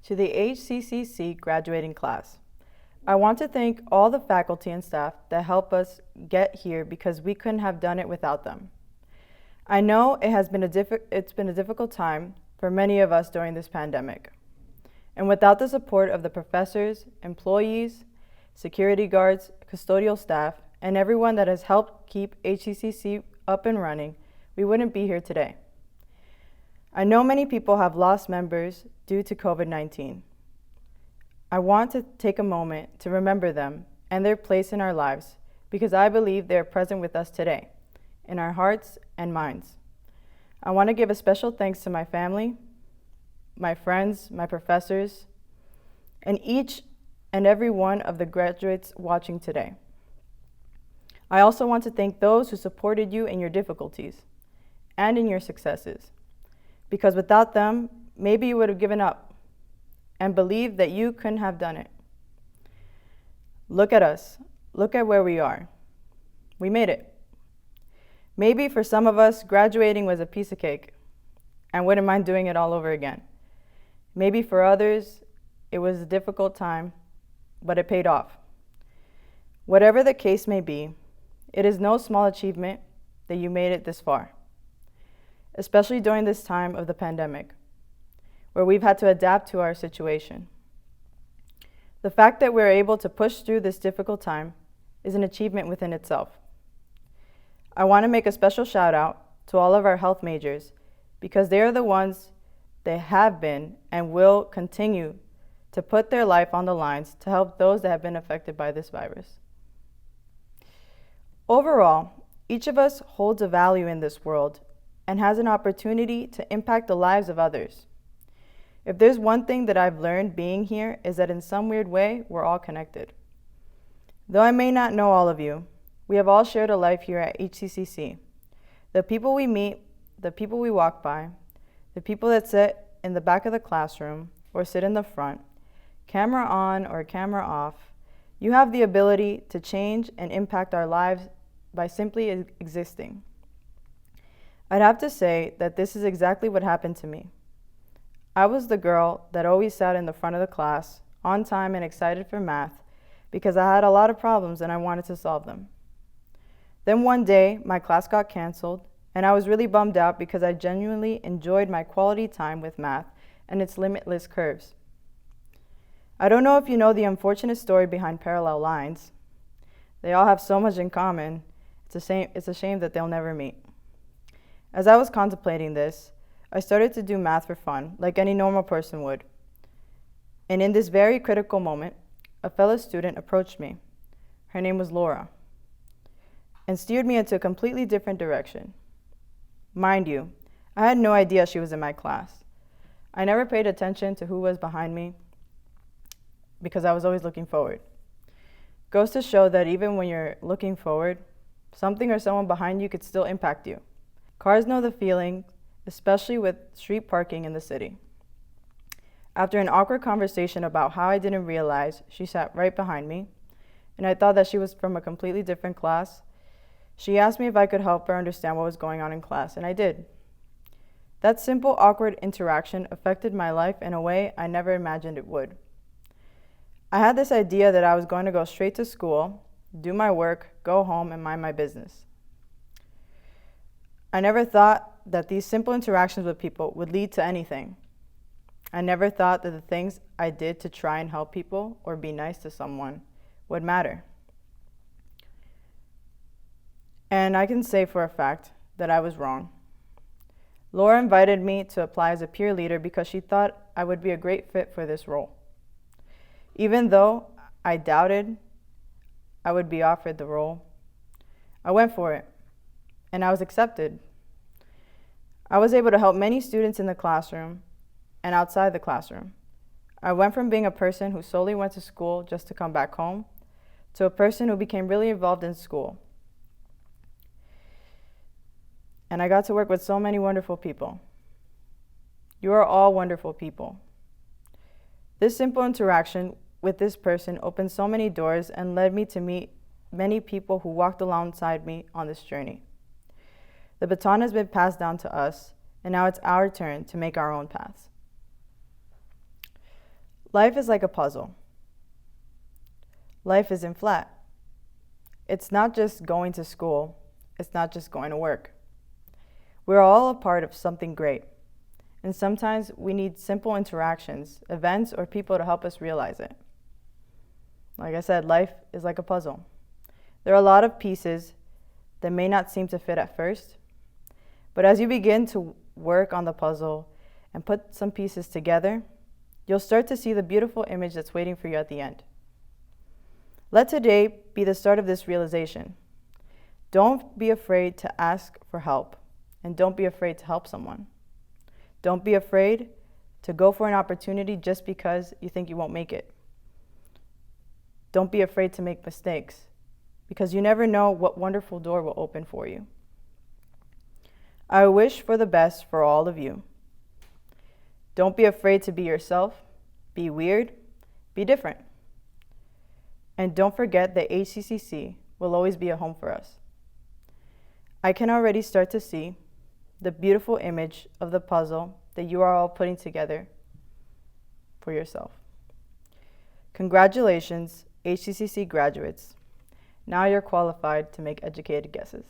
to the HCCC graduating class. I want to thank all the faculty and staff that helped us get here because we couldn't have done it without them. I know it's been a difficult time for many of us during this pandemic. And without the support of the professors, employees, security guards, custodial staff, and everyone that has helped keep HCCC up and running, we wouldn't be here today. I know many people have lost members due to COVID-19. I want to take a moment to remember them and their place in our lives because I believe they are present with us today, in our hearts and minds. I want to give a special thanks to my family, my friends, my professors, and each and every one of the graduates watching today. I also want to thank those who supported you in your difficulties and in your successes, because without them, maybe you would have given up and believed that you couldn't have done it. Look at us. Look at where we are. We made it. Maybe for some of us, graduating was a piece of cake and wouldn't mind doing it all over again. Maybe for others, it was a difficult time, but it paid off. Whatever the case may be, it is no small achievement that you made it this far, especially during this time of the pandemic, where we've had to adapt to our situation. The fact that we're able to push through this difficult time is an achievement within itself. I want to make a special shout out to all of our health majors because they are the ones that have been and will continue to put their life on the lines to help those that have been affected by this virus. Overall, each of us holds a value in this world and has an opportunity to impact the lives of others. If there's one thing that I've learned being here is that in some weird way, we're all connected. Though I may not know all of you, we have all shared a life here at HCCC. The people we meet, the people we walk by, the people that sit in the back of the classroom or sit in the front, camera on or camera off, you have the ability to change and impact our lives by simply existing. I'd have to say that this is exactly what happened to me. I was the girl that always sat in the front of the class, on time and excited for math, because I had a lot of problems and I wanted to solve them. Then one day, my class got canceled, and I was really bummed out because I genuinely enjoyed my quality time with math and its limitless curves. I don't know if you know the unfortunate story behind parallel lines. They all have so much in common, it's a shame that they'll never meet. As I was contemplating this, I started to do math for fun, like any normal person would. And in this very critical moment, a fellow student approached me. Her name was Laura, and steered me into a completely different direction. Mind you, I had no idea she was in my class. I never paid attention to who was behind me because I was always looking forward. Goes to show that even when you're looking forward, something or someone behind you could still impact you. Cars know the feeling, especially with street parking in the city. After an awkward conversation about how I didn't realize she sat right behind me, and I thought that she was from a completely different class, she asked me if I could help her understand what was going on in class, and I did. That simple, awkward interaction affected my life in a way I never imagined it would. I had this idea that I was going to go straight to school, do my work, go home, and mind my business. I never thought that these simple interactions with people would lead to anything. I never thought that the things I did to try and help people or be nice to someone would matter. And I can say for a fact that I was wrong. Laura invited me to apply as a peer leader because she thought I would be a great fit for this role. Even though I doubted I would be offered the role, I went for it, and I was accepted. I was able to help many students in the classroom and outside the classroom. I went from being a person who solely went to school just to come back home to a person who became really involved in school. And I got to work with so many wonderful people. You are all wonderful people. This simple interaction with this person opened so many doors and led me to meet many people who walked alongside me on this journey. The baton has been passed down to us, and now it's our turn to make our own paths. Life is like a puzzle. Life isn't flat. It's not just going to school. It's not just going to work. We're all a part of something great. And sometimes we need simple interactions, events, or people to help us realize it. Like I said, life is like a puzzle. There are a lot of pieces that may not seem to fit at first, but as you begin to work on the puzzle and put some pieces together, you'll start to see the beautiful image that's waiting for you at the end. Let today be the start of this realization. Don't be afraid to ask for help, and don't be afraid to help someone. Don't be afraid to go for an opportunity just because you think you won't make it. Don't be afraid to make mistakes, because you never know what wonderful door will open for you. I wish for the best for all of you. Don't be afraid to be yourself, be weird, be different. And don't forget that HCCC will always be a home for us. I can already start to see the beautiful image of the puzzle that you are all putting together for yourself. Congratulations, HCCC graduates. Now you're qualified to make educated guesses.